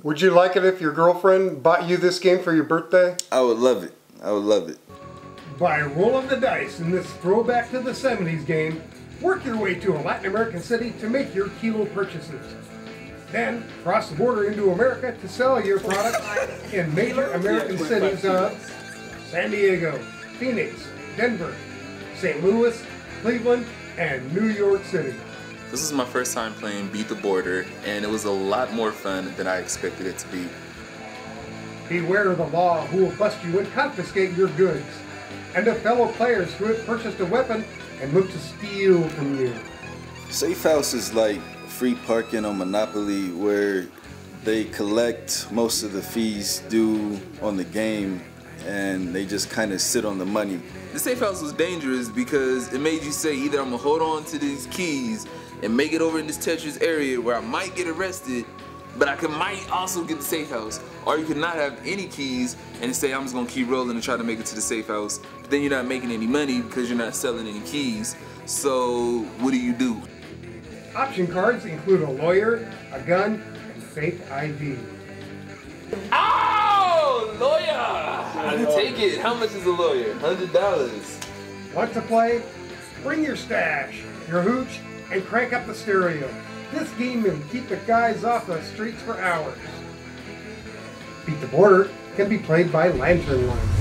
Would you like it if your girlfriend bought you this game for your birthday? I would love it. I would love it. By rolling the dice in this throwback to the 70s game, work your way to a Latin American city to make your kilo purchases. Then, cross the border into America to sell your products in major American cities of San Diego, Phoenix, Denver, St. Louis, Cleveland, and New York City. This is my first time playing Beat the Border, and it was a lot more fun than I expected it to be. Beware of the law who will bust you and confiscate your goods, and of fellow players who have purchased a weapon and look to steal from you. Safe House is like free parking on Monopoly, where they collect most of the fees due on the game and they just kind of sit on the money. The Safe House was dangerous because it made you say either I'm gonna hold on to these keys and make it over in this Tetris area where I might get arrested, but I might also get the Safe House, or you could not have any keys and say I'm just gonna keep rolling and try to make it to the Safe House, but then you're not making any money because you're not selling any keys. So what do? Option cards include a lawyer, a gun, and fake ID. Oh, lawyer! Take it. How much is a lawyer? $100. Want to play? Bring your stash, your hooch, and crank up the stereo. This game will keep the guys off the streets for hours. Beat the Border can be played by Lantern Line.